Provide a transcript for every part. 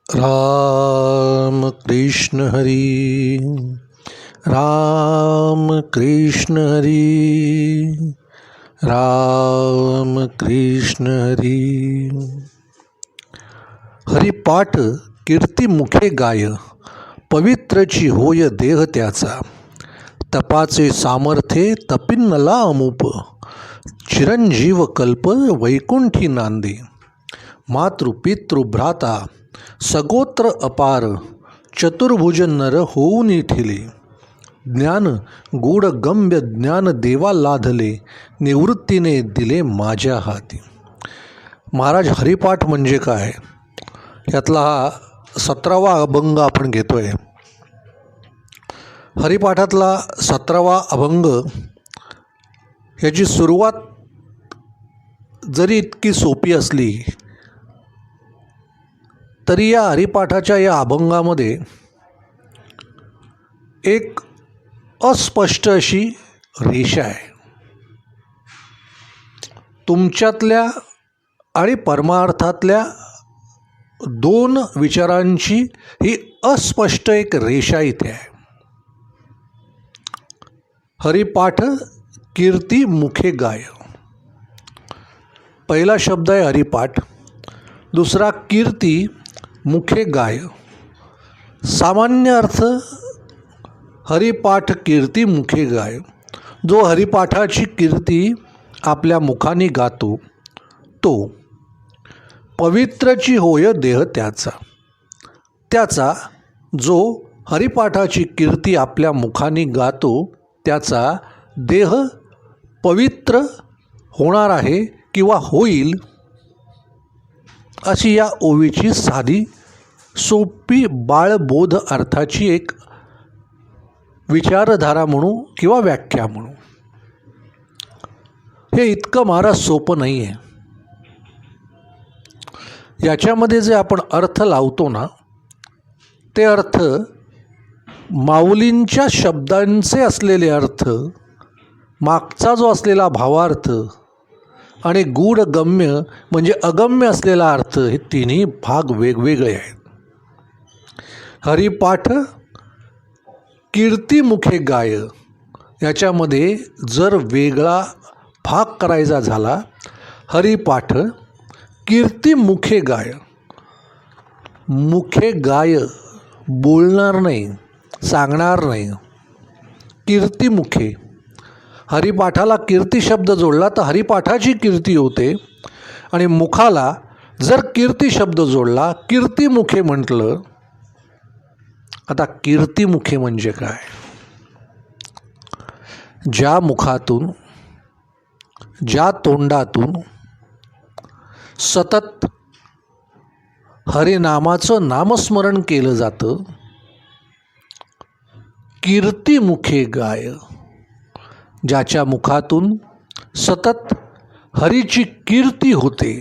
राम कृष्ण हरी राम कृष्ण हरी राम कृष्ण हरी। हरिपाठ कीर्ती मुखे गाय, पवित्रची होय देह त्याचा। तपाचे सामर्थ्ये तपिन्नला अमूप, चिरंजीव कल्प वैकुंठी नांदे। मातृपितृ भ्राता सगोत्र अपार, चतुर्भुज नर होऊन ठिले। ज्ञान गूढ गम्य ज्ञान देवा लाधले, निवृत्तीने दिले माझ्या हाती। महाराज हरिपाठ म्हणजे काय, यातला हा 17वा अभंग आपण घेतोय। हरिपाठातला 17वा अभंग याची सुरुवात जरी इतकी सोपी असली तरी या हरिपाठाच्या या अभंगामध्ये एक अस्पष्ट अशी रेषा आहे। तुमच्यातल्या आणि परमार्थातल्या दोन विचारांची ही अस्पष्ट एक रेषा इथे आहे। हरिपाठ कीर्ती मुखे गाय, पहिला शब्द आहे हरिपाठ, दुसरा कीर्ती मुखे गाय। सामान्य अर्थ हरिपाठ कीर्ती मुखे गाय, जो हरिपाठाची कीर्ती आपल्या मुखाने गातो तो। पवित्रची होय देह त्याचा, त्याचा जो हरिपाठाची कीर्ती आपल्या मुखाने गातो त्याचा देह पवित्र होणार आहे किंवा होईल, अशी या ओवीची साधी सोपी बाळबोध अर्थाची एक विचारधारा म्हणू किंवा व्याख्या म्हणू। हे इतकं महाराज सोपं नाही आहे। याच्यामध्ये जे आपण अर्थ लावतो ना, ते अर्थ माऊलींच्या शब्दांचे असलेले अर्थ, मागचा जो असलेला भावार्थ आणि गूढ गम्य म्हणजे अगम्य असलेला अर्थ, हे तिन्ही भाग वेगवेगळे आहेत। हरिपाठ कीर्ती मुखे गाय याच्यामध्ये जर वेगळा भाग करायचा झाला, हरिपाठ कीर्ती मुखे गाय, मुखे गाय बोलणार नाही, सांगणार नाही, कीर्ती मुखे। हरिपाठाला कीर्ती शब्द जोडला तर हरिपाठाची कीर्ती होते, आणि मुखाला जर कीर्ती शब्द जोडला, कीर्ती मुखे म्हटलं। आता कीर्ती मुखे म्हणजे काय, ज्या मुखातून ज्या तोंडातून सतत हरिनामाचं नामस्मरण केलं जातं, कीर्ती मुखे गाय। ज्याच्या मुखातून सतत हरीची कीर्ती होते,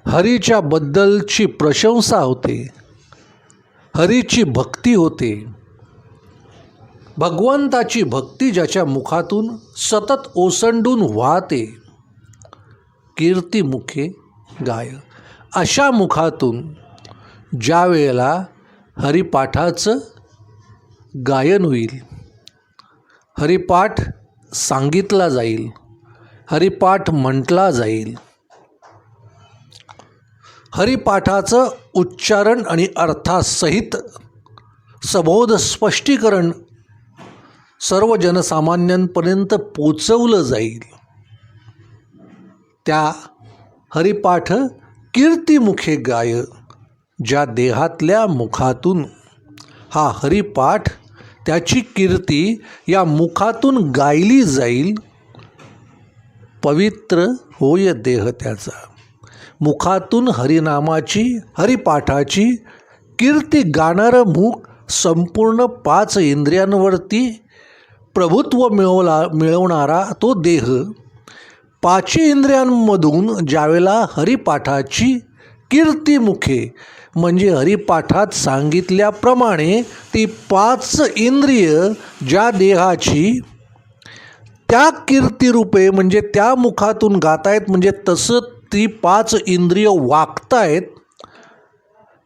हरीच्या बद्दलची प्रशंसा होते, हरीची भक्ती होते, भगवंताची भक्ती ज्याच्या मुखातून सतत ओसंडून वाहते, कीर्ती मुखे गाय। अशा मुखातून ज्या वेळेला हरिपाठाचं गायन होईल, हरिपाठ सांगितला जाईल, हरिपाठ म्हटला जाईल, हरिपाठाचं उच्चारण आणि अर्थासहित सबोध स्पष्टीकरण सर्व जनसामान्यांपर्यंत पोचवलं जाईल, त्या हरिपाठ कीर्ती मुखे गाय ज्या देहातल्या मुखातून हा हरिपाठ त्याची कीर्ती या मुखातून गायली जाईल, पवित्र होय देह त्याचा। मुखातून हरिनामाची हरिपाठाची कीर्ती गाणारं मुख संपूर्ण 5 इंद्रियांवरती प्रभुत्व मिळवणारा तो देह, 5 इंद्रियांमधून ज्यावेळेला हरिपाठाची कीर्ती मुखे म्हणजे हरिपाठात सांगितल्याप्रमाणे ती 5 इंद्रिय ज्या देहाची त्या कीर्तिरूपे म्हणजे त्या मुखातून गातायत, म्हणजे तसं ती 5 इंद्रिय वागतायत,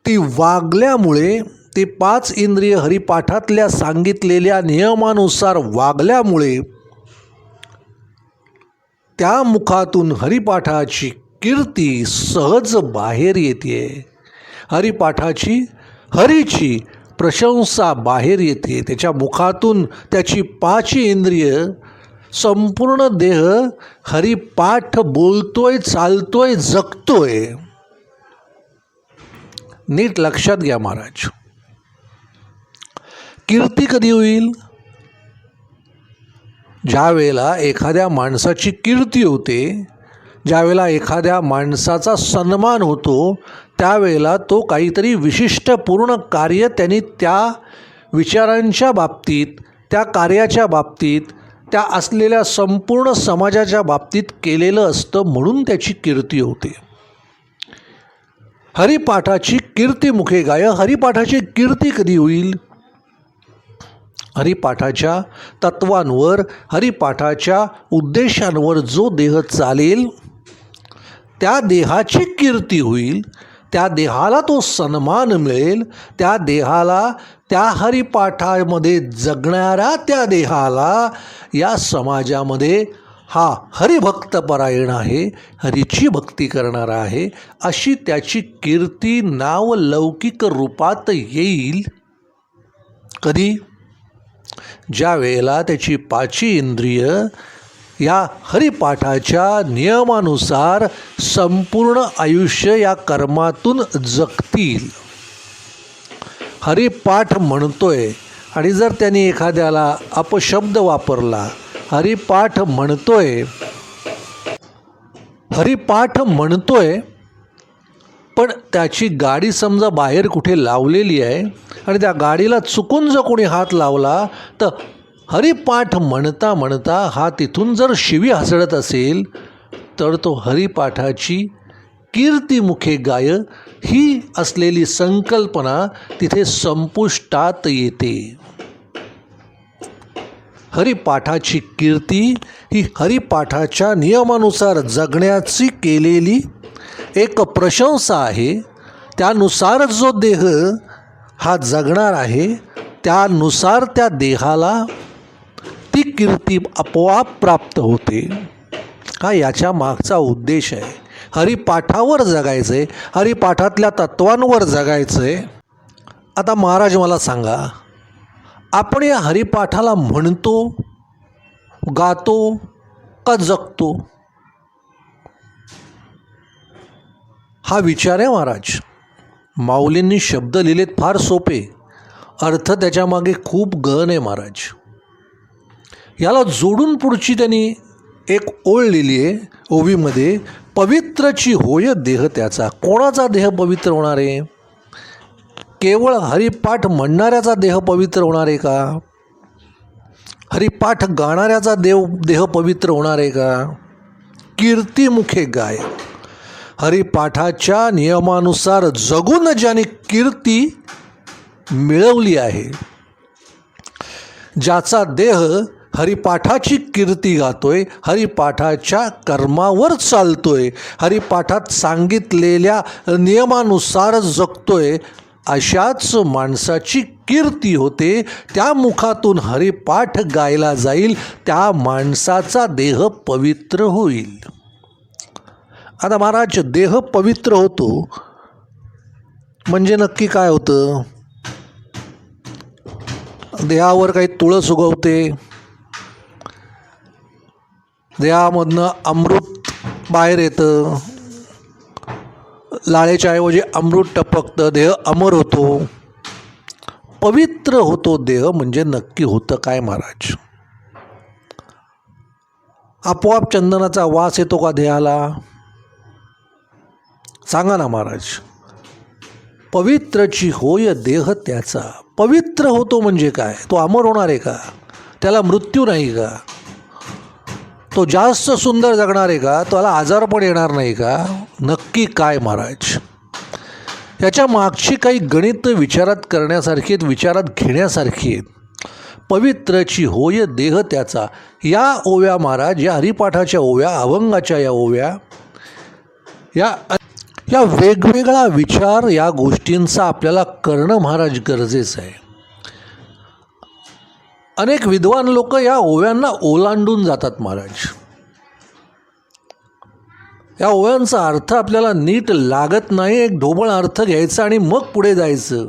ती वागल्यामुळे, ते 5 इंद्रिय हरिपाठातल्या सांगितलेल्या नियमानुसार वागल्यामुळे त्या मुखातून हरिपाठाची कीर्ती सहज बाहेर येते. हरीची प्रशंसा बाहेर येते. त्याच्या मुखातून त्याची 5 इंद्रिय, संपूर्ण देह हरिपाठ बोलतोय, चालतोय, जगतोय. नीट लक्षात घ्या महाराज. कीर्ती कधी होईल? ज्या वेळेला एखाद्या माणसाची कीर्ती होते, ज्यावेळेला एखाद्या माणसाचा सन्मान होतो, त्यावेळेला तो काहीतरी विशिष्ट पूर्ण कार्य त्यांनी त्या विचारांच्या बाबतीत, त्या कार्याच्या बाबतीत, त्या असलेल्या संपूर्ण समाजाच्या बाबतीत केलेलं असतं, म्हणून त्याची कीर्ती होते. हरिपाठाची कीर्ती मुखे गाय. हरिपाठाची कीर्ती कधी होईल? हरिपाठाच्या तत्वांवर, हरिपाठाच्या उद्देशांवर जो देह चालेल त्या देहाची कीर्ती होईल. त्या देहाला तो सन्मान मिळेल. त्या देहाला, त्या हरिपाठामध्ये जगणाऱ्या त्या देहाला या समाजामध्ये हा हरिभक्तपरायण आहे, हरीची भक्ती करणारा आहे, अशी त्याची कीर्ती नाव लौकिक रूपात येईल. कधी? ज्या वेळेला त्याची 5 इंद्रिय या हरिपाठाच्या नियमानुसार संपूर्ण आयुष्य या कर्मातून जगतील. हरिपाठ म्हणतोय आणि जर त्यांनी एखाद्याला अपशब्द वापरला, हरिपाठ म्हणतोय पण त्याची गाडी समजा बाहेर कुठे लावलेली आहे आणि त्या गाडीला चुकून जर कोणी हात लावला, तर हरिपाठ म्हणता म्हणता हा तिथून जर शिवी हसडत असेल, तर तो हरिपाठाची कीर्ती मुखे गाय ही असलेली संकल्पना तिथे संपुष्टात येते. हरिपाठाची कीर्ती ही हरिपाठाच्या नियमानुसार जगण्याची केलेली एक प्रशंसा आहे. त्यानुसार जो देह हा जगणार आहे, त्यानुसार त्या देहाला ती कीर्ती आपोआप प्राप्त होते. हा याच्या मागचा उद्देश आहे. हरिपाठावर जगायचं आहे, हरिपाठातल्या तत्वांवर जगायचं आहे. आता महाराज मला सांगा, आपण या हरिपाठाला म्हणतो, गातो का जगतो? हा विचार आहे महाराज. माऊलींनी शब्द लिहिलेत फार सोपे, अर्थ त्याच्यामागे खूप गहन आहे महाराज. याला जोडून पुढची त्यांनी एक ओळ लिहिली आहे ओवीमध्ये. पवित्रची होय देह त्याचा. कोणाचा देह पवित्र होणार आहे? केवळ हरिपाठ म्हणणाऱ्याचा देह पवित्र होणार आहे का? हरिपाठ गाणाऱ्याचा देह पवित्र होणार आहे का? कीर्तीमुखे गाय. हरिपाठाच्या नियमानुसार जगून ज्याने कीर्ती मिळवली आहे, ज्याचा देह हरिपाठाची कीर्ती गातोय, हरिपाठाच्या कर्मावर चालतोय, हरिपाठात सांगितलेल्या नियमानुसार जगतोय, अशाच माणसाची कीर्ती होते. त्या मुखातून हरिपाठ गायला जाईल, त्या माणसाचा देह पवित्र होईल. आता महाराज, देह पवित्र होतो म्हणजे नक्की काय होतं? देहावर काही तुळस उगवते, देहामधनं अमृत बाहेर येतं, लाळेच्या ऐवजी अमृत टपकतं, देह अमर होतो, पवित्र होतो देह. म्हणजे नक्की होतं काय महाराज? आपोआप चंदनाचा वास येतो का देहाला? सांगा ना महाराज. पवित्रची होय देह त्याचा. पवित्र होतो म्हणजे काय? तो अमर होणार आहे का? त्याला मृत्यू नाही का? तो जास्त सुंदर जगणार आहे का? त्याला आजारपण येणार नाही का? नक्की काय महाराज? याच्या मागची काही गणित विचारात करण्यासारखी आहेत, विचारात घेण्यासारखी आहेत. पवित्रची होय देह त्याचा. या ओव्या महाराज, या हरिपाठाच्या ओव्या, अभंगाच्या या ओव्या, या वेगवेगळा विचार या गोष्टींचा आपल्याला करणं महाराज गरजेचं आहे. अनेक विद्वान लोक या ओव्यांना ओलांडून जातात महाराज. या ओव्यांचा अर्थ आपल्याला नीट लागत नाही. एक ढोबळ अर्थ घ्यायचा आणि मग पुढे जायचं,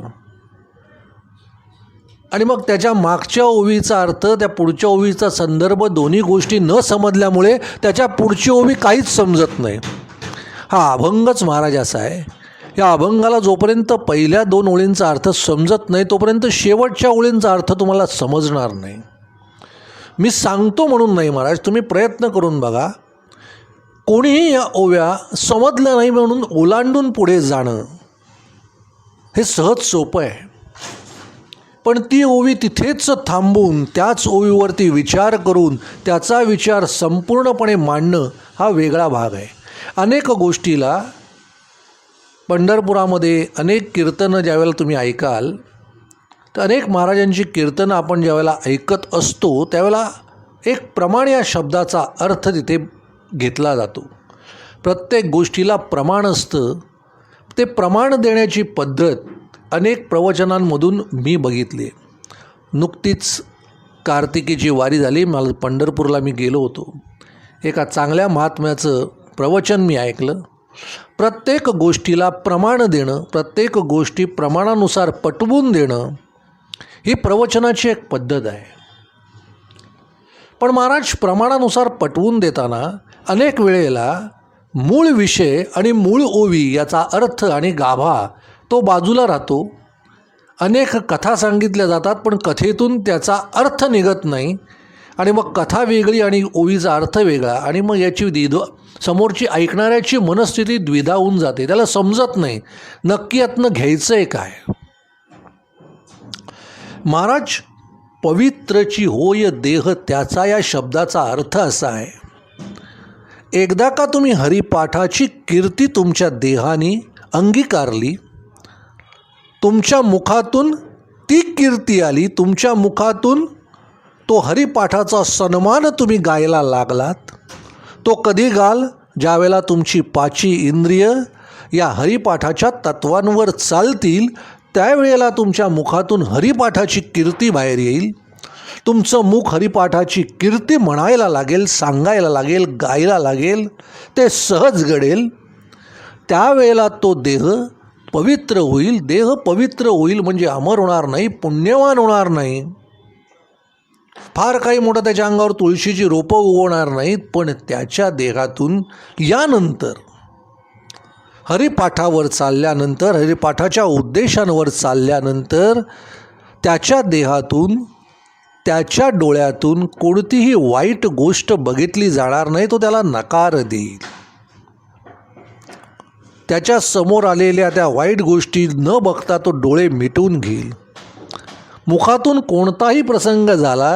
आणि मग त्याच्या मागच्या ओवीचा अर्थ, त्या पुढच्या ओवीचा संदर्भ दोन्ही गोष्टी न समजल्यामुळे त्याच्या पुढची ओवी काहीच समजत नाही. हा अभंगच महाराज असा आहे. या अभंगाला जोपर्यंत पहिल्या 2 ओळींचा अर्थ समजत नाही तोपर्यंत शेवटच्या ओळींचा अर्थ तुम्हाला समजणार नाही. मी सांगतो म्हणून नाही महाराज, तुम्ही प्रयत्न करून बघा. कोणीही या ओव्या समजल्या नाही म्हणून ओलांडून पुढे जाणं हे सहज सोपं आहे. पण ती ओवी तिथेच थांबून त्याच ओवीवरती विचार करून त्याचा विचार संपूर्णपणे मांडणं हा वेगळा भाग आहे. अनेक गोष्टीला पंढरपुरामध्ये अनेक कीर्तनं ज्यावेळेला तुम्ही ऐकाल तर अनेक महाराजांची कीर्तनं आपण ज्यावेळेला ऐकत असतो त्यावेळेला एक प्रमाण या शब्दाचा अर्थ तिथे घेतला जातो. प्रत्येक गोष्टीला प्रमाण असतं. ते प्रमाण देण्याची पद्धत अनेक प्रवचनांमधून मी बघितली. नुकतीच कार्तिकीची वारी झाली. मला पंढरपूरला मी गेलो होतो. एका चांगल्या महात्म्याचं प्रवचन मी ऐकलं. प्रत्येक गोष्टीला प्रमाण देणं, प्रत्येक गोष्टी प्रमाणानुसार पटवून देणं ही प्रवचनाची एक पद्धत आहे. पण महाराज प्रमाणानुसार पटवून देताना अनेक वेळेला मूळ विषय आणि मूळ ओवी याचा अर्थ आणि गाभा तो बाजूला राहतो. अनेक कथा सांगितल्या जातात पण कथेतून त्याचा अर्थ निघत नाही, आणि मग कथा वेगळी आणि ओवीचा अर्थ वेगळा, आणि मग याची समोरची ऐकणाऱ्याची मनस्थिती द्विधा होऊन जाते. त्याला समजत नाही नक्की यातनं घ्यायचं आहे काय. महाराज पवित्रची होय देह त्याचा या शब्दाचा अर्थ असा आहे, एकदा का तुम्ही हरिपाठाची कीर्ती तुमच्या देहाने अंगीकारली, तुमच्या मुखातून ती कीर्ती आली, तुमच्या मुखातून तो हरिपाठाचा सन्मान तुम्ही गायला लागलात, तो कधी गाल ज्यावेळेला तुमची 5 इंद्रिय या हरिपाठाच्या तत्वांवर चालतील, त्यावेळेला तुमच्या मुखातून हरिपाठाची कीर्ती बाहेर येईल. तुमचं मुख हरिपाठाची कीर्ती म्हणायला लागेल, सांगायला लागेल, गायला लागेल, ते सहज घडेल. त्यावेळेला तो देह पवित्र होईल. देह पवित्र होईल म्हणजे अमर होणार नाही, पुण्यवान होणार नाही, फार काही मोठं त्याच्या अंगावर तुळशीची रोपं उगवणार नाहीत, पण त्याच्या देहातून यानंतर हरिपाठावर चालल्यानंतर, हरिपाठाच्या उद्देशांवर चालल्यानंतर त्याच्या देहातून, त्याच्या डोळ्यातून कोणतीही वाईट गोष्ट बघितली जाणार नाही. तो त्याला नकार देईल. त्याच्या समोर आलेल्या त्या वाईट गोष्टी न बघता तो डोळे मिटवून घेईल. मुखातून कोणताही प्रसंग झाला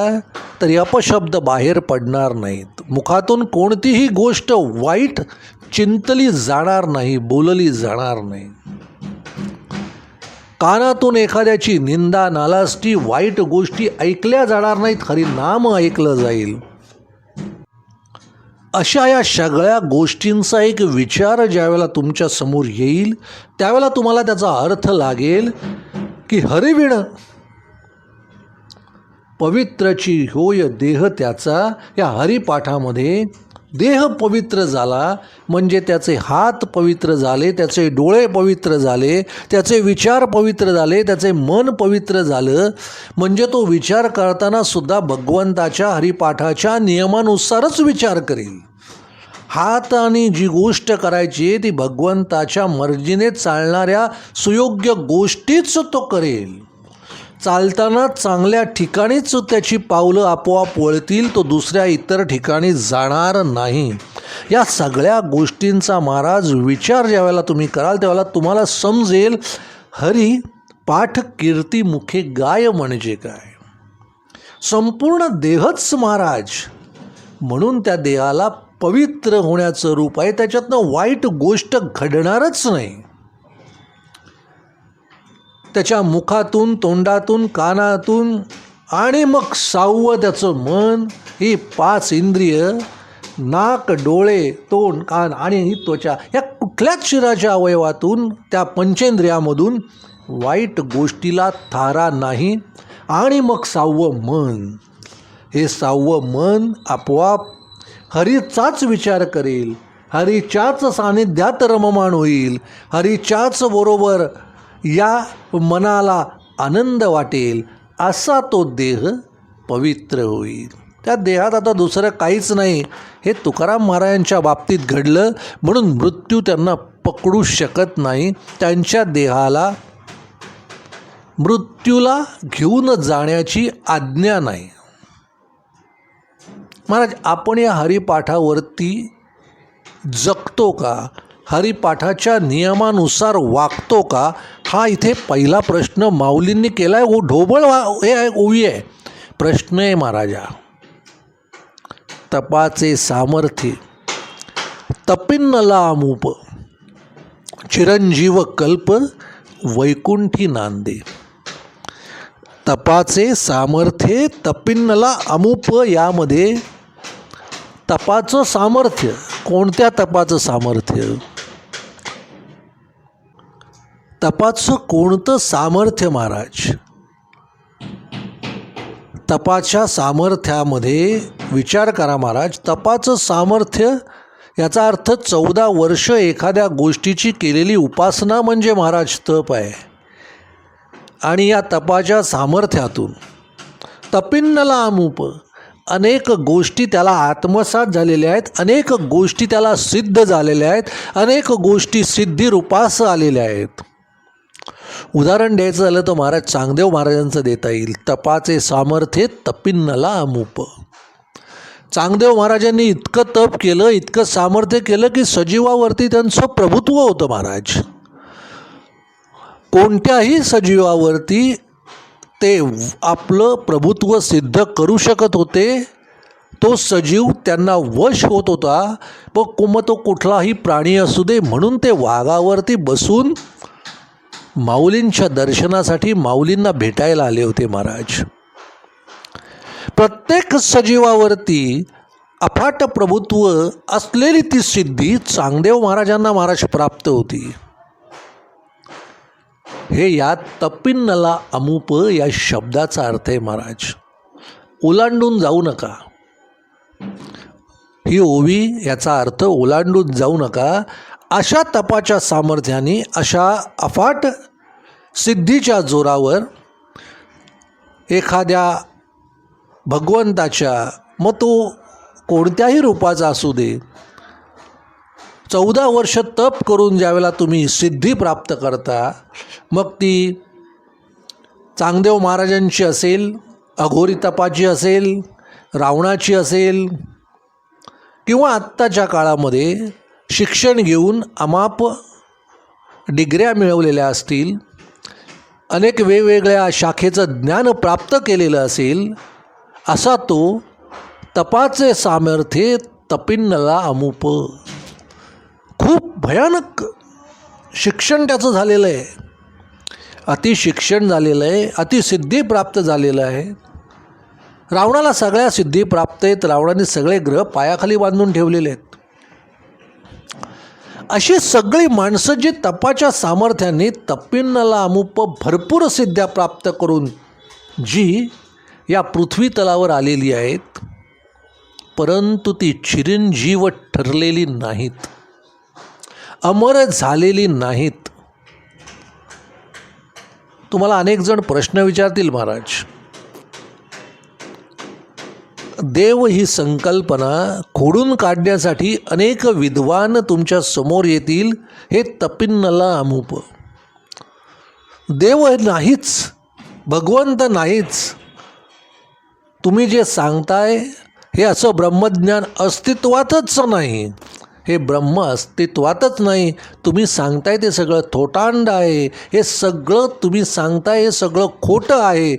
तरी अपशब्द बाहेर पडणार नाहीत. मुखातून कोणतीही गोष्ट वाईट चिंतली जाणार नाही, बोलली जाणार नाही. कानातून एखाद्याची निंदा, नालाष्टी, वाईट गोष्टी ऐकल्या जाणार नाहीत, खरी नाम ऐकलं जाईल. अशा या सगळ्या गोष्टींचा एक विचार ज्यावेळेला तुमच्या समोर येईल त्यावेळेला तुम्हाला त्याचा अर्थ लागेल की हरिविण पवित्रची होय देह त्याचा. या हरिपाठामध्ये देह पवित्र झाला म्हणजे त्याचे हात पवित्र झाले, त्याचे डोळे पवित्र झाले, त्याचे विचार पवित्र झाले, त्याचे मन पवित्र झालं म्हणजे तो विचार करताना सुद्धा भगवंताच्या हरिपाठाच्या नियमानुसारच विचार करेल. हाताने जी गोष्ट करायची ती भगवंताच्या मर्जीने चालणाऱ्या सुयोग्य गोष्टीच तो करेल. चालताना चांगल्या ठिकाणीच त्याची पावलं आपोआप वळतील, तो दुसऱ्या इतर ठिकाणी जाणार नाही. या सगळ्या गोष्टींचा महाराज विचार ज्यावेळेला तुम्ही कराल त्यावेळेला तुम्हाला समजेल हरी पाठ कीर्ती मुखे गाय म्हणजे काय. संपूर्ण देहच महाराज, म्हणून त्या देहाला पवित्र होण्याचं रूप आहे. त्याच्यातनं वाईट गोष्ट घडणारच नाही. त्याच्या मुखातून, तोंडातून, कानातून आणि मग 6वं त्याचं मन, ही 5 इंद्रिय नाक, डोळे, तोंड, कान आणि ही त्वचा, या तिथल्याच शिराच्या अवयवातून त्या पंचेंद्रियामधून वाईट गोष्टीला थारा नाही. आणि मग 6वं मन, हे 6वं मन आपोआप हरीचाच विचार करेल, हरीच्याच सानिध्यात रममाण होईल, हरीच्याच बरोबर या मनाला आनंद वाटेल, असा तो देह पवित्र होईल. त्या देहात आता दुसरं काहीच नाही. हे तुकाराम महाराजांच्या बाबतीत घडलं, म्हणून मृत्यू त्यांना पकडू शकत नाही. त्यांच्या देहाला मृत्यूला घेऊन जाण्याची आज्ञा नाही. महाराज, आपण या हरिपाठावरती जगतो का? हरिपाठाच्या नियमानुसार वागतो का? हा इथे पहिला प्रश्न माऊलींनी केला आहे. ढोबळ हे आहे, ओवी आहे. प्रश्न आहे महाराजा. तपाचे सामर्थ्य तपिन्नला अमूप, चिरंजीव कल्प वैकुंठी नांदे. तपाचे सामर्थ्य तपिन्नला अमूप. यामध्ये तपाचं सामर्थ्य, कोणत्या तपाचं सामर्थ्य? तपाचं कोणतं सामर्थ्य महाराज? तपाच्या सामर्थ्यामध्ये विचार करा महाराज. तपाचं सामर्थ्य याचा अर्थ 14 वर्ष एखाद्या गोष्टीची केलेली उपासना म्हणजे महाराज तप आहे. आणि या तपाच्या सामर्थ्यातून तपिन्नला अमूप, अनेक गोष्टी त्याला आत्मसात झालेल्या आहेत, अनेक गोष्टी त्याला सिद्ध झालेल्या आहेत, अनेक गोष्टी सिद्धिरूपास आलेल्या आहेत. उदाहरण द्यायचं झालं तर महाराज चांगदेव महाराजांचं देता येईल. तपाचे सामर्थ्य तपिन्नला अमूप. चांगदेव महाराजांनी इतकं तप केलं, इतकं सामर्थ्य केलं की सजीवावरती त्यांचं प्रभुत्व होतं महाराज. कोणत्याही सजीवावरती ते आपलं प्रभुत्व सिद्ध करू शकत होते. तो सजीव त्यांना वश होत होता. मग तो कुठलाही प्राणी असू दे, म्हणून ते वाघावरती बसून माऊलींच्या दर्शनासाठी माऊलींना भेटायला आले होते महाराज. प्रत्येक सजीवावरती अफाट प्रभुत्व असलेली ती सिद्धी चांगदेव महाराजांना महाराज प्राप्त होती. हे यात तपिन्नला अमूप या शब्दाचा अर्थ आहे महाराज. ओलांडून जाऊ नका, ही ओवी याचा अर्थ ओलांडून जाऊ नका. अशा तपाच्या सामर्थ्याने, अशा अफाट सिद्धीच्या जोरावर एखाद्या भगवंताच्या, मग तो कोणत्याही रूपाचा असू दे, 14 वर्ष तप करून ज्यावेळेला तुम्ही सिद्धी प्राप्त करता, मग ती चांगदेव महाराजांची असेल, अघोरी तपाची असेल, रावणाची असेल, किंवा आत्ताच्या काळामध्ये शिक्षण घेऊन अमाप डिग्र्या मिळवलेल्या असतील, अनेक वेगवेगळ्या शाखेचं ज्ञान प्राप्त केलेलं असेल, असा तो तपाचे सामर्थ्य तपिन्नला अमूप. खूप भयानक शिक्षण त्याचं झालेलं आहे, अतिशिक्षण झालेलं आहे, अतिसिद्धी प्राप्त झालेलं आहे. रावणाला सगळ्या सिद्धी प्राप्त आहेत. रावणाने सगळे ग्रह पायाखाली बांधून ठेवलेले आहेत. अशी सगळी माणसं जी तपाच्या सामर्थ्याने तपिन्नला अमूप भरपूर सिद्ध्या प्राप्त करून जी या पृथ्वी तलावर आलेली आहेत, परंतु ती चिरंजीव ठरलेली नाहीत, अमर झालेली नाहीत. तुम्हाला अनेक जण प्रश्न विचारतील महाराज, देव ही संकल्पना खोडून काढण्यासाठी अनेक विद्वान तुमच्या समोर येतील. हे तपिन्नला अमूप. देव नाहीच, भगवंत नाहीच. तुम्ही जे सांगताय हे असं ब्रह्मज्ञान अस्तित्वातच नाही. हे ब्रह्म अस्तित्वातच नाही. तुम्ही सांगताय ते सगळं थोटांड आहे. हे सगळं तुम्ही सांगताय हे सगळं खोटं आहे.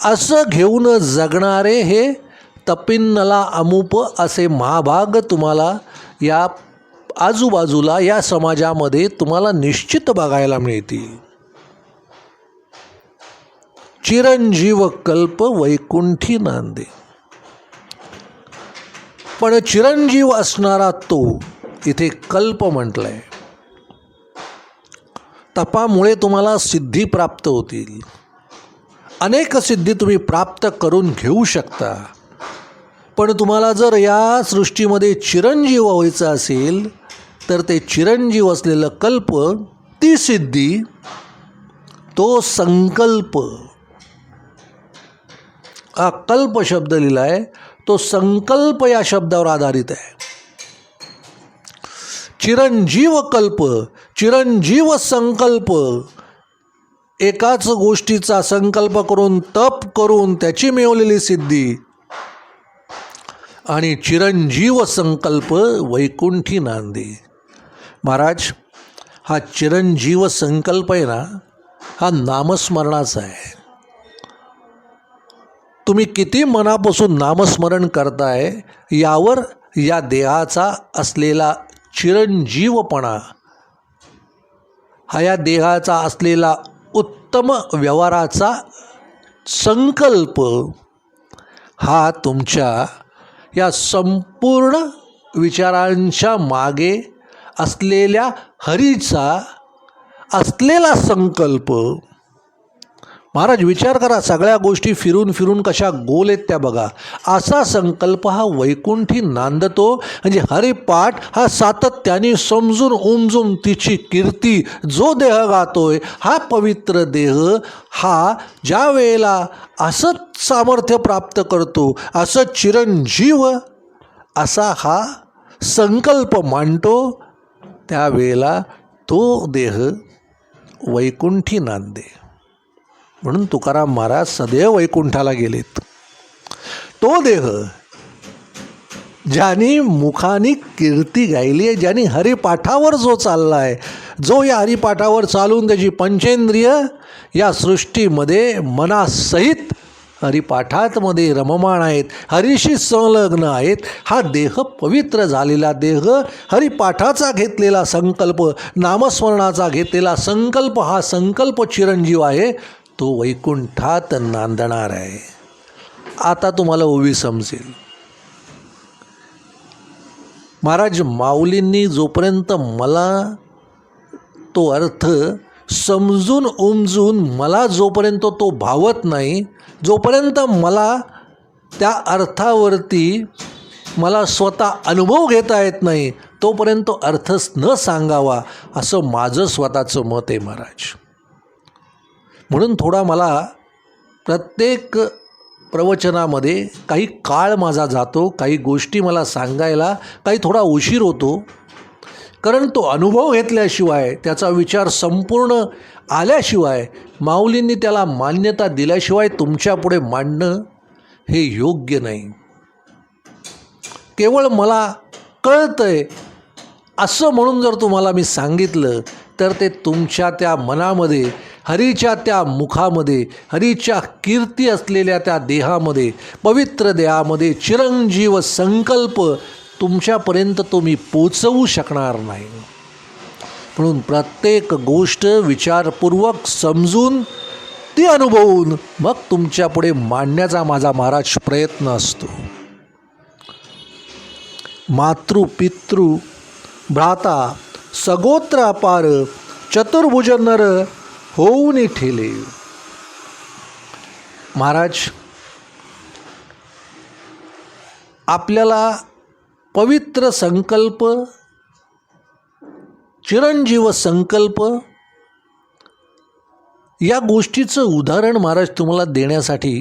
असं घेऊन जगणारे हे तपिन्नला अमूप असे महाभाग तुम्हाला या आजूबाजूला या समाजामध्ये तुम्हाला निश्चित बघायला मिळतील. चिरंजीव कल्प वैकुंठी नांदे. पण चिरंजीव असणारा तो, इथे कल्प म्हटलंय. तपामुळे तुम्हाला सिद्धी प्राप्त होतील. अनेक सिद्धी तुम्ही प्राप्त करून घेऊ शकता. पण तुम्हाला जर या सृष्टीमध्ये चिरंजीव व्हायचं असेल तर ते चिरंजीव असलेलं कल्प, ती सिद्धी, तो संकल्प, हा कल्प शब्द लिहिला आहे तो संकल्प या शब्दावर आधारित आहे. चिरंजीव कल्प, चिरंजीव संकल्प, एकाच गोष्टीचा संकल्प करून तप करून त्याची मिळवलेली सिद्धी आणि चिरंजीव संकल्प वैकुंठी नांदे. महाराज, हा चिरंजीव संकल्प आहे ना, हा नामस्मरणाचा आहे. तुम्ही किती मनापासून नामस्मरण करताय यावर या देहाचा असलेला चिरंजीवपणा, हा या देहाचा असलेला उत्तम व्यवहाराचा संकल्प, हा तुमच्या या संपूर्ण विचारांच्या मागे असलेल्या हरीचा असलेला संकल्प. महाराज, विचार करा, सगळ्या गोष्टी फिरून फिरून कशा गोल आहेत त्या बघा. असा संकल्प हा वैकुंठी नांदतो. म्हणजे हरिपाठ हा सातत्याने समजून उमजून तिची कीर्ती जो देह गातोय, हा पवित्र देह हा ज्या वेळेला असं सामर्थ्य प्राप्त करतो, असं चिरंजीव असा हा संकल्प मांडतो, त्यावेळेला तो देह वैकुंठी नांदे. म्हणून तुकाराम महाराज सदैव वैकुंठाला गेलेत. तो देह ज्याने मुखाने कीर्ती गायली आहे, ज्याने हरिपाठावर जो चालला आहे, जो या हरिपाठावर चालून त्याची पंचेंद्रिय या सृष्टीमध्ये मनासहित हरिपाठातमध्ये रममाण आहेत, हरीशी संलग्न आहेत, हा देह पवित्र झालेला देह, हरिपाठाचा घेतलेला संकल्प, नामस्मरणाचा घेतलेला संकल्प, हा संकल्प चिरंजीव आहे, तो वैकुंठात नांदणार आहे. आता तुम्हाला ओवी समजेल. महाराज, माऊलींनी जोपर्यंत मला तो अर्थ समजून उमजून मला जोपर्यंत तो भावत नाही, जोपर्यंत मला त्या अर्थावरती मला स्वतः अनुभव घेता येत नाही, तोपर्यंत अर्थच न सांगावा असं माझं स्वतःचं मत आहे महाराज. म्हणून थोडा मला प्रत्येक प्रवचनामध्ये काही काळ माझा जातो, काही गोष्टी मला सांगायला काही थोडा उशीर होतो, कारण तो अनुभव घेतल्याशिवाय, त्याचा विचार संपूर्ण आल्याशिवाय, माऊलींनी त्याला मान्यता दिल्याशिवाय तुमच्यापुढे मांडणं हे योग्य नाही. केवळ मला कळतंय असं म्हणून जर तुम्हाला मी सांगितलं तर ते तुमच्या त्या मनामध्ये, हरीच्या त्या मुखामध्ये, हरीच्या कीर्ती असलेल्या त्या देहामध्ये, पवित्र देहामध्ये चिरंजीव संकल्प तुमच्यापर्यंत तो मी पोचवू शकणार नाही. म्हणून प्रत्येक गोष्ट विचारपूर्वक समजून ती अनुभवून मग तुमच्यापुढे मांडण्याचा माझा महाराज प्रयत्न असतो. मातृ पितृ भ्राता सगोत्र अपार चतुर्भुज नर होऊन ठेले. महाराज, आपल्याला पवित्र संकल्प, चिरंजीव संकल्प या गोष्टीचं उदाहरण महाराज तुम्हाला देण्यासाठी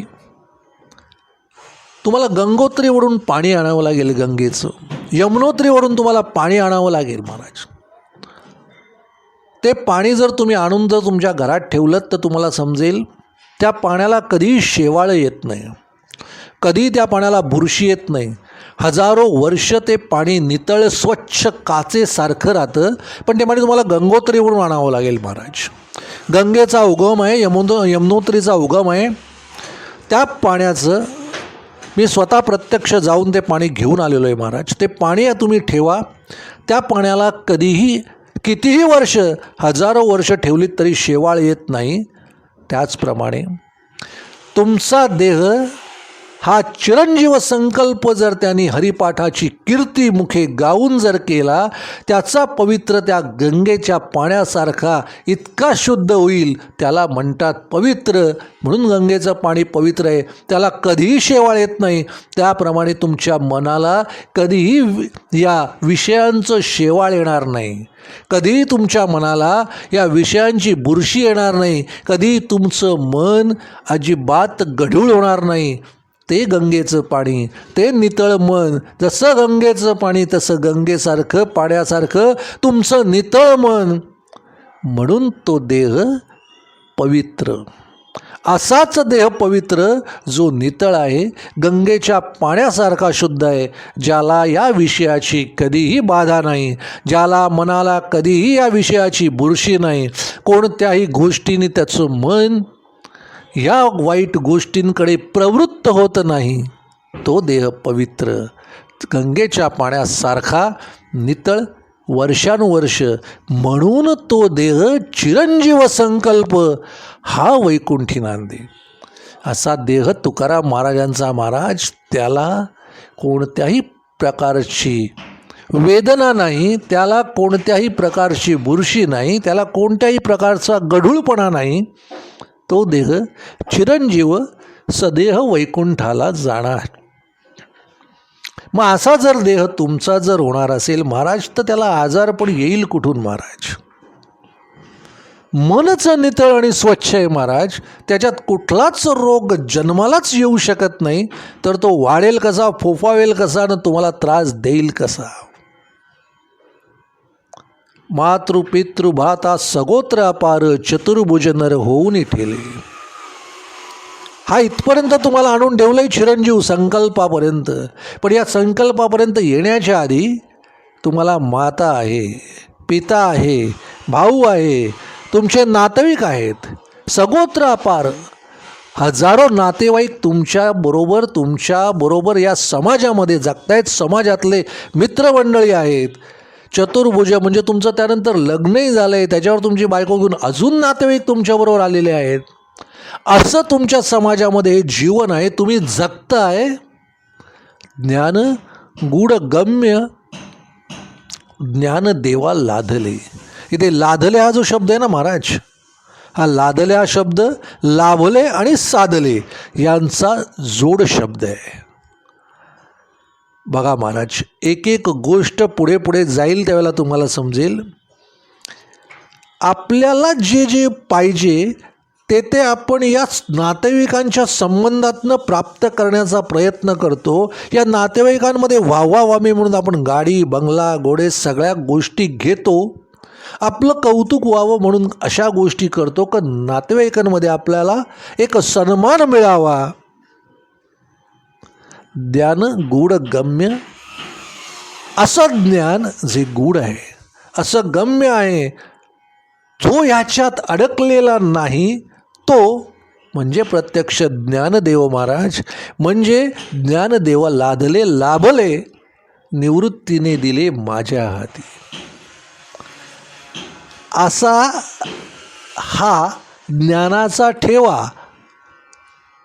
तुम्हाला गंगोत्रीवरून पाणी आणावं लागेल, गंगेचं. यमुनोत्रीवरून तुम्हाला पाणी आणावं लागेल महाराज. ते पाणी जर तुम्ही आणून जर तुमच्या घरात ठेवलं तर तुम्हाला समजेल त्या पाण्याला कधीही शेवाळ येत नाही, कधी त्या पाण्याला बुरशी येत नाही. हजारो वर्ष ते पाणी नितळ स्वच्छ काचेसारखं राहतं. पण ते पाणी तुम्हाला गंगोत्रीवरून आणावं लागेल महाराज. गंगेचा उगम आहे, यमुनोत्रीचा उगम आहे. त्या पाण्याचं मी स्वतः प्रत्यक्ष जाऊन ते पाणी घेऊन आलेलो आहे महाराज. ते पाणी तुम्ही ठेवा, त्या पाण्याला कधीही कितीही वर्ष, हजारो वर्ष ठेवलीत तरी शेवाळ येत नाही. त्याचप्रमाणे तुमचा देह हा चिरंजीव संकल्प जर त्यांनी हरिपाठाची कीर्ती मुखे गाऊन जर केला, त्याचा पवित्र त्या गंगेच्या पाण्यासारखा इतका शुद्ध होईल. त्याला म्हणतात पवित्र, म्हणून गंगेचं पाणी पवित्र आहे. त्याला कधीही शेवाळ येत नाही. त्याप्रमाणे तुमच्या मनाला कधीही या विषयांचं शेवाळ येणार नाही. कधीही तुमच्या मनाला या विषयांची बुरशी येणार नाही. कधीही तुमचं मन अजिबात गढूळ होणार नाही. ते गंगेचं पाणी, ते नितळ मन, जसं गंगेचं पाणी तसं गंगेसारखं पाण्यासारखं तुमचं नितळ मन, म्हणून तो देह पवित्र. असाच देह पवित्र जो नितळ आहे, गंगेच्या पाण्यासारखा शुद्ध आहे, ज्याला या विषयाची कधीही बाधा नाही, ज्याला मनाला कधीही या विषयाची बुरशी नाही, कोणत्याही गोष्टीने त्याचं मन या वाईट गोष्टींकडे प्रवृत्त होत नाही, तो देह पवित्र, गंगेच्या पाण्यासारखा नितळ वर्षानुवर्ष. म्हणून तो देह चिरंजीव संकल्प हा वैकुंठी नांदे. असा देह तुकाराम महाराजांचा. महाराज त्याला कोणत्याही प्रकारची वेदना नाही, त्याला कोणत्याही प्रकारची बुरशी नाही, त्याला कोणत्याही प्रकारचा गढूळपणा नाही. तो देह चिरंजीव सदेह वैकुंठाला जाणार. मग असा जर देह तुमचा जर होणार असेल महाराज, तर त्याला आजार पण येईल कुठून महाराज? मनच नितळ आणि स्वच्छ आहे महाराज, त्याच्यात कुठलाच रोग जन्मालाच येऊ शकत नाही. तर तो वाढेल कसा, फोफावेल कसा, आणि तुम्हाला त्रास देईल कसा? मातृपितृ भाता सगोत्र अपार, चतुर्भुज नर होऊन ठेले. हा इथपर्यंत तुम्हाला आणून ठेवलंय चिरंजीव संकल्पापर्यंत. पण या संकल्पापर्यंत येण्याच्या आधी तुम्हाला माता आहे, पिता आहे, भाऊ आहे, तुमचे नातेवाईक आहेत, सगोत्र अपार, हजारो नातेवाईक तुमच्याबरोबर या समाजामध्ये जगतायत. समाजातले मित्रमंडळी आहेत. चतुर्भुज म्हणजे तुमचं त्यानंतर लग्नही झालं आहे, त्याच्यावर तुमची बायको घेऊन अजून नातेवाईक तुमच्याबरोबर आलेले आहेत. असं तुमच्या समाजामध्ये हे जीवन आहे, तुम्ही जगताय. ज्ञान गूढगम्य ज्ञानदेवा लाधले. इथे लाधले हा जो शब्द आहे ना महाराज, हा लाधले हा शब्द लाभले आणि साधले यांचा जोड शब्द आहे. बघा महाराज, एक एक गोष्ट पुढे पुढे जाईल त्यावेळेला तुम्हाला समजेल. आपल्याला जे जे पाहिजे ते आपण या नातेवाईकांच्या संबंधातनं प्राप्त करण्याचा प्रयत्न करतो. या नातेवाईकांमध्ये वाहवामी म्हणून आपण गाडी, बंगला, घोडे सगळ्या गोष्टी घेतो. आपलं कौतुक व्हावं म्हणून अशा गोष्टी करतो की नातेवाईकांमध्ये आपल्याला एक सन्मान मिळावा. ज्ञान गूढ गम्य, असं ज्ञान जे गूढ आहे, असं गम्य आहे, जो ह्याच्यात अडकलेला नाही, तो म्हणजे प्रत्यक्ष ज्ञानदेव महाराज. म्हणजे ज्ञानदेवा लाधले लाभले, निवृत्तीने दिले माझ्या हाती. असा हा ज्ञानाचा ठेवा.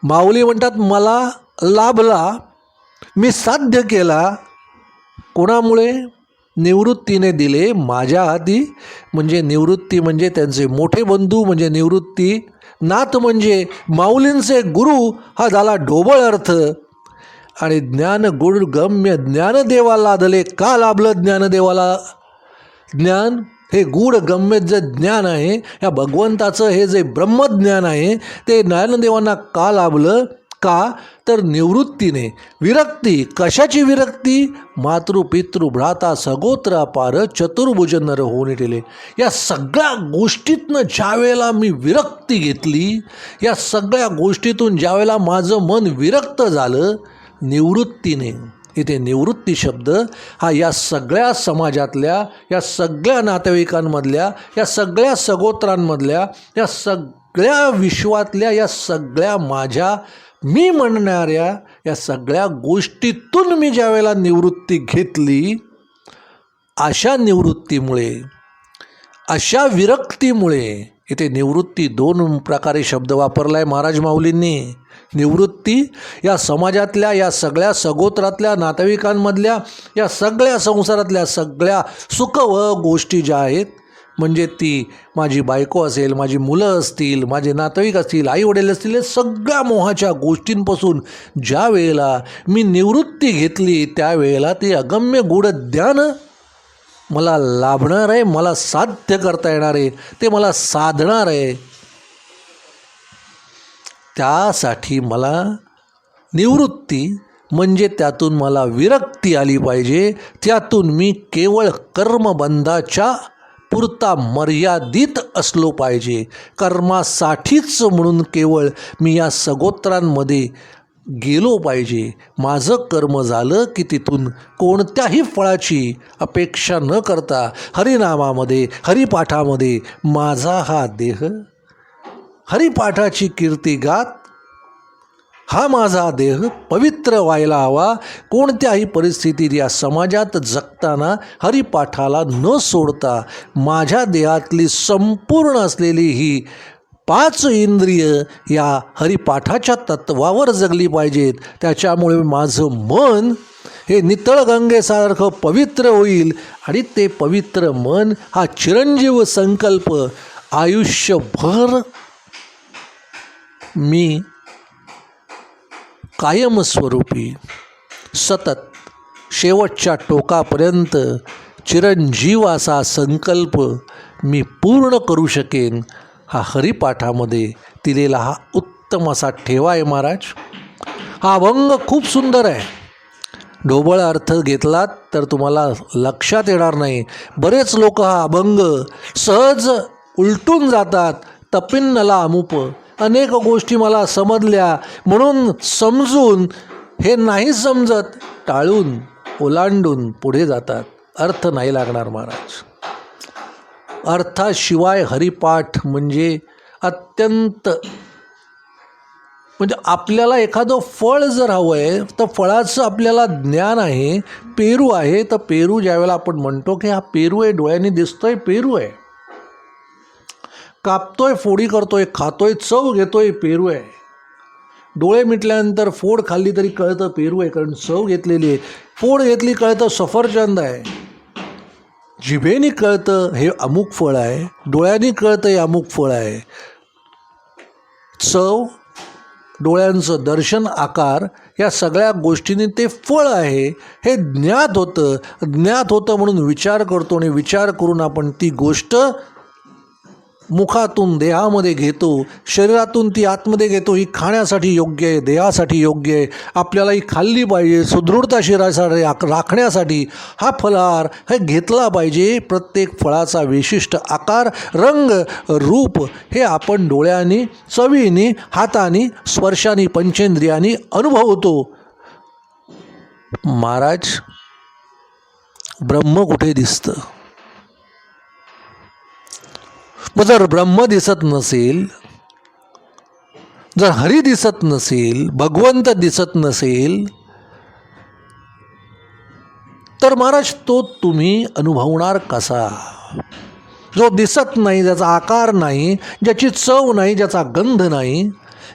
माऊली म्हणतात मला लाभला, मी साध्य केला. कोणामुळे? निवृत्तीने दिले माझ्या हाती. म्हणजे निवृत्ती म्हणजे त्यांचे मोठे बंधू, म्हणजे निवृत्ती. नाथ म्हणजे माऊलींचे गुरु, हा झाला ढोबळ अर्थ. आणि ज्ञान गूढगम्य ज्ञानदेवा लाधले. का लाभलं ज्ञानदेवाला ज्ञान? हे गूढगम्य जे ज्ञान आहे, या भगवंताचं हे जे ब्रह्मज्ञान आहे, ते ज्ञानदेवांना का लाभलं? का तर निवृत्तीने. विरक्ती, कशाची विरक्ती? मातृपितृ भ्राता सगोत्र अपार, चतुर्भुज नर होऊन ठेले. या सगळ्या गोष्टीतनं ज्यावेळेला मी विरक्ती घेतली, या सगळ्या गोष्टीतून ज्यावेळेला माझं मन विरक्त झालं, निवृत्तीने. इथे निवृत्ती शब्द हा या सगळ्या समाजातल्या, या सगळ्या नातेवाईकांमधल्या, या सगळ्या सगोत्रांमधल्या, या सगळ्या विश्वातल्या, या सगळ्या माझ्या मी म्हणणाऱ्या या सगळ्या गोष्टीतून मी ज्यावेळेला निवृत्ती घेतली, अशा निवृत्तीमुळे, अशा विरक्तीमुळे, इथे निवृत्ती 2 प्रकारे शब्द वापरला आहे महाराज माऊलींनी. निवृत्ती या समाजातल्या, या सगळ्या सगोत्रातल्या, नातेवाईकांमधल्या, या सगळ्या संसारातल्या सगळ्या सुख व गोष्टी ज्या आहेत, म्हणजे ती माझी बायको असेल, माझी मुलं असतील, माझे नातेवाईक असतील, आईवडील असतील, या सगळ्या मोहाच्या गोष्टींपासून ज्या वेळेला मी निवृत्ती घेतली त्यावेळेला ते अगम्य गूढ ज्ञान मला लाभणार आहे, मला साध्य करता येणार आहे, ते मला साधणार आहे. त्यासाठी मला निवृत्ती म्हणजे त्यातून मला विरक्ती आली पाहिजे. त्यातून मी केवळ कर्मबंधाच्या पुरता मर्यादित असलो पाहिजे. कर्मासाठीच म्हणून केवळ मी या सगोत्रांमध्ये गेलो पाहिजे. माझं कर्म झालं की तिथून कोणत्याही फळाची अपेक्षा न करता हरिनामामध्ये, हरिपाठामध्ये माझा हा देह, हरिपाठाची कीर्ती गात हा माझा देह पवित्र व्हायला हवा. कोणत्याही परिस्थितीत या समाजात जगताना हरिपाठाला न सोडता माझ्या देहातली संपूर्ण असलेली ही 5 इंद्रिय या हरिपाठाच्या तत्वावर जगली पाहिजेत. त्याच्यामुळे माझं मन हे नितळ गंगेसारखं पवित्र होईल आणि ते पवित्र मन हा चिरंजीव संकल्प आयुष्यभर मी कायमस्वरूपी सतत शेवटच्या टोकापर्यंत चिरंजीव असा संकल्प मी पूर्ण करू शकेन. हा हरिपाठामध्ये दिलेला हा उत्तम असा ठेवा आहे महाराज. हा अभंग खूप सुंदर आहे. ढोबळ अर्थ घेतलात तर तुम्हाला लक्षात येणार नाही. बरेच लोक हा अभंग सहज उलटून जातात. तपिन्नला अमुप, अनेक गोष्टी मला समजल्या म्हणून समजून हे नाही समजत टाळून ओलांडून पुढे जातात. अर्थ नाही लागणार महाराज. अर्थाशिवाय हरिपाठ म्हणजे अत्यंत, म्हणजे आपल्याला एखादं फळ जर हवं आहे तर फळाचं आपल्याला ज्ञान आहे. पेरू आहे तर पेरू ज्यावेळेला आपण म्हणतो की हा पेरू आहे, डोळ्यांनी दिसतोय पेरू आहे, कापतोय, फोडी करतोय, खातोय, चव घेतोय, पेरू आहे. डोळे मिटल्यानंतर फोड खाल्ली तरी कळतं पेरू आहे, कारण चव घेतलेली आहे. फोड घेतली कळतं सफरचंद आहे. जिभेने कळतं हे अमुक फळ आहे, डोळ्यांनी कळतं हे अमुक फळ आहे. चव, डोळ्यांचं दर्शन, आकार या सगळ्या गोष्टींनी ते फळ आहे हे ज्ञात होतं. ज्ञात होतं म्हणून विचार करतो आणि विचार करून आपण ती गोष्ट मुखातून देहामध्ये घेतो, शरीरातून ती आतमध्ये घेतो. ही खाण्यासाठी योग्य आहे, देहासाठी योग्य आहे, आपल्याला ही खाल्ली पाहिजे, सुदृढता शरीरासाठी राखण्यासाठी हा फलाहार हे घेतला पाहिजे. प्रत्येक फळाचा विशिष्ट आकार, रंग, रूप हे आपण डोळ्यांनी, चवीने, हाताने, स्पर्शाने, पंचेंद्रियांनी अनुभवतो. महाराज, ब्रह्म कुठे दिसतं? मग जर ब्रह्म दिसत नसेल, जर हरी दिसत नसेल, भगवंत दिसत नसेल, तर महाराज तो तुम्ही अनुभवणार कसा? जो दिसत नाही, ज्याचा आकार नाही, ज्याची चव नाही, ज्याचा गंध नाही,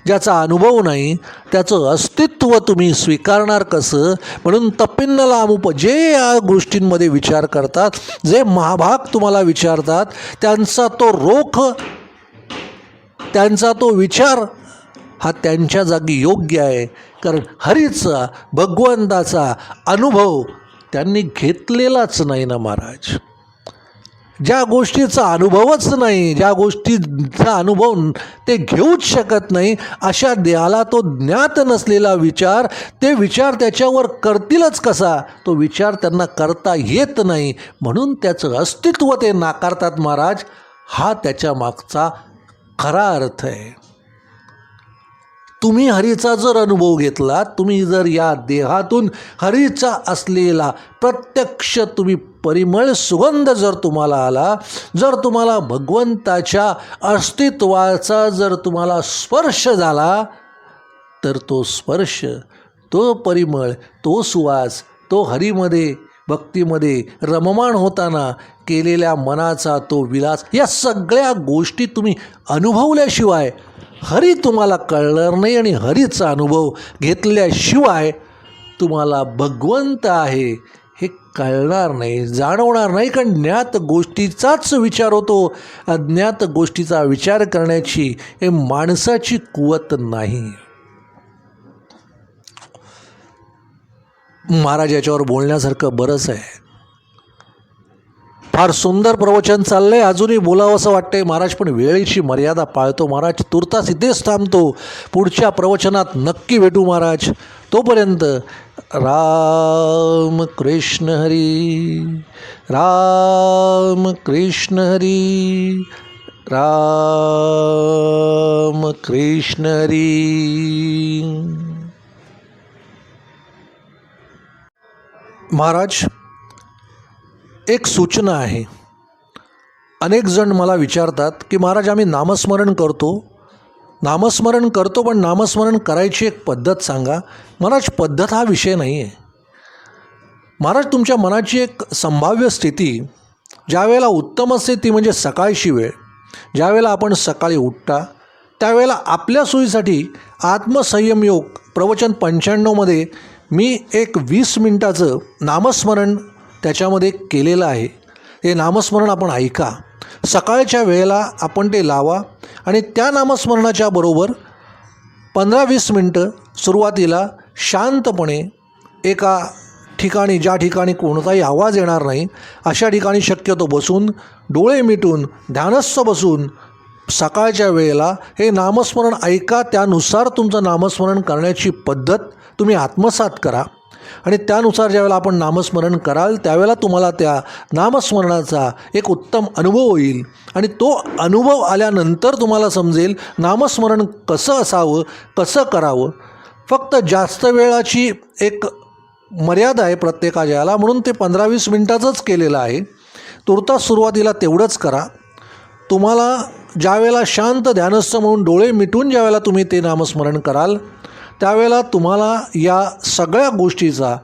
ज्याचा अनुभव नाही, त्याचं अस्तित्व तुम्ही स्वीकारणार कसं? म्हणून तपिन्नला अमुप, जे या गोष्टींमध्ये विचार करतात, जे महाभाग तुम्हाला विचारतात, त्यांचा तो रोख, त्यांचा तो विचार हा त्यांच्या जागी योग्य आहे. कारण हरीचा, भगवंताचा अनुभव त्यांनी घेतलेलाच नाही ना महाराज. ज्या गोष्टीचा अनुभवच नाही, ज्या गोष्टीचा अनुभव ते घेऊच शकत नाही, अशा देहाला तो ज्ञात नसलेला विचार, ते विचार त्याच्यावर करतीलच कसा? तो विचार त्यांना करता येत नाही, म्हणून त्याचं अस्तित्व ते नाकारतात महाराज. हा त्याच्या मागचा खरा अर्थ आहे. तुम्ही हरीचा जर अनुभव घेतला, तुम्ही जर या देहातून हरीचा असलेला प्रत्यक्ष तुम्ही परिमळ सुगंध जर तुम्हाला आला, जर तुम्हाला भगवंताच्या अस्तित्वाचा जर तुम्हाला स्पर्श झाला, तर तो स्पर्श, तो परिमळ, तो सुवास, तो हरीमध्ये भक्तीमध्ये रममाण होताना केलेल्या मनाचा तो विलास, या सगळ्या गोष्टी तुम्ही अनुभवल्याशिवाय हरी तुम्हाला कळणार नाही आणि हरीचा अनुभव घेतल्याशिवाय तुम्हाला भगवंत आहे हे कळणार नाही, जाणवणार नाही. कारण ज्ञात गोष्टीचाच विचार होतो, अज्ञात गोष्टीचा विचार करण्याची हे माणसाची कुवत नाही. महाराज याच्यावर बोलण्यासारखं बरंच आहे. फार सुंदर प्रवचन चाललंय, अजूनही बोलावं असं वाटतंय महाराज, पण वेळेची मर्यादा पाळतो महाराज. तुर्तास इथेच थांबतो. पुढच्या प्रवचनात नक्की भेटू महाराज. तोपर्यंत राम कृष्ण हरी, राम कृष्ण हरी, राम कृष्ण हरी. महाराज एक सूचना आहे. अनेक जण मला विचारतात की महाराज आम्ही नामस्मरण करतो पण नामस्मरण करायची एक पद्धत सांगा. महाराज पद्धत हा विषय नाही आहे. महाराज तुमच्या मनाची एक संभाव्य स्थिती ज्या वेळेला उत्तम असते ती म्हणजे सकाळची वेळ. ज्या वेळेला आपण सकाळी उठता त्यावेळेला आपल्या सोयीसाठी आत्मसंयम योग प्रवचन 95मध्ये मी एक 20 मिनिटाचं नामस्मरण त्याच्यामध्ये केलेलं आहे. हे नामस्मरण आपण ऐका. सकाळच्या वेळेला आपण ते लावा आणि त्या नामस्मरणाच्या बरोबर 15-20 मिनटं सुरुवातीला शांतपणे एका ठिकाणी, ज्या ठिकाणी कोणताही आवाज येणार नाही अशा ठिकाणी शक्यतो बसून, डोळे मिटून, ध्यानस्थ बसून सकाळच्या वेळेला हे नामस्मरण ऐका. त्यानुसार तुमचं नामस्मरण करण्याची पद्धत तुम्ही आत्मसात करा आणि त्यानुसार ज्यावेळेला आपण नामस्मरण कराल त्यावेळेला तुम्हाला त्या नामस्मरणाचा एक उत्तम अनुभव होईल आणि तो अनुभव आल्यानंतर तुम्हाला समजेल नामस्मरण कसं असावं, कसं करावं. फक्त जास्त वेळाची एक मर्यादा आहे प्रत्येकाच्या याला, म्हणून ते 15-20 मिनटाचंच केलेलं आहे. तुर्तास सुरुवातीला तेवढंच करा. तुम्हाला ज्यावेळेला शांत ध्यानस्थ म्हणून डोळे मिटून ज्यावेळेला तुम्ही ते नामस्मरण कराल त्यावेळेला तुम्हाला या सगळ्या गोष्टीचा,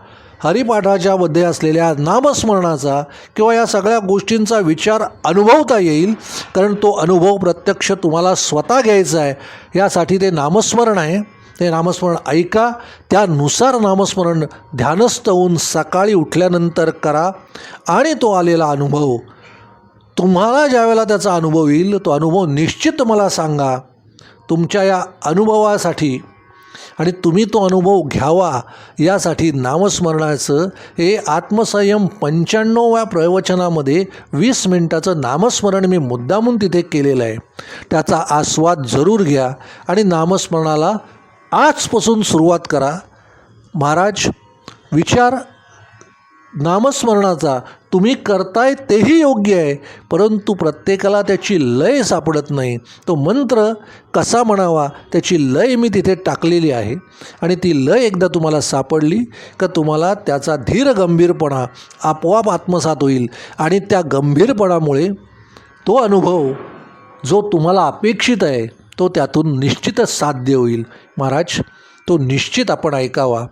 हरिपाठाच्या मध्ये असलेल्या नामस्मरणाचा किंवा या सगळ्या गोष्टींचा विचार अनुभवता येईल. कारण तो अनुभव प्रत्यक्ष तुम्हाला स्वतः घ्यायचा आहे. यासाठी ते नामस्मरण आहे. ते नामस्मरण ऐका. त्यानुसार नामस्मरण ध्यानस्थ होऊन सकाळी उठल्यानंतर करा आणि तो आलेला अनुभव तुम्हाला ज्यावेळेला त्याचा अनुभव येईल तो अनुभव निश्चित मला सांगा. तुमच्या या अनुभवासाठी आणि तुम्ही तो अनुभव घ्यावा यासाठी नामस्मरणाचं हे आत्मसंयम 95व्या प्रवचनामध्ये 20 मिनिटाचं नामस्मरण मी मुद्दामून तिथे केलेलं आहे. त्याचा आस्वाद जरूर घ्या आणि नामस्मरणाला आजपासून सुरुवात करा. महाराज विचार नामस्मरणाचा तुम्ही करताय तेही योग्य आहे, परंतु प्रत्येकाला त्याची लय सापडत नाही. तो मंत्र कसा म्हणावा त्याची लय मी तिथे टाकलेली आहे आणि ती लय एकदा तुम्हाला सापडली का तुम्हाला त्याचा धीर गंभीरपणा आपोआप आत्मसात होईल आणि त्या गंभीरपणामुळे तो अनुभव जो तुम्हाला अपेक्षित आहे तो त्यातून निश्चितच साध्य होईल. महाराज तो निश्चित आपण ऐकावा.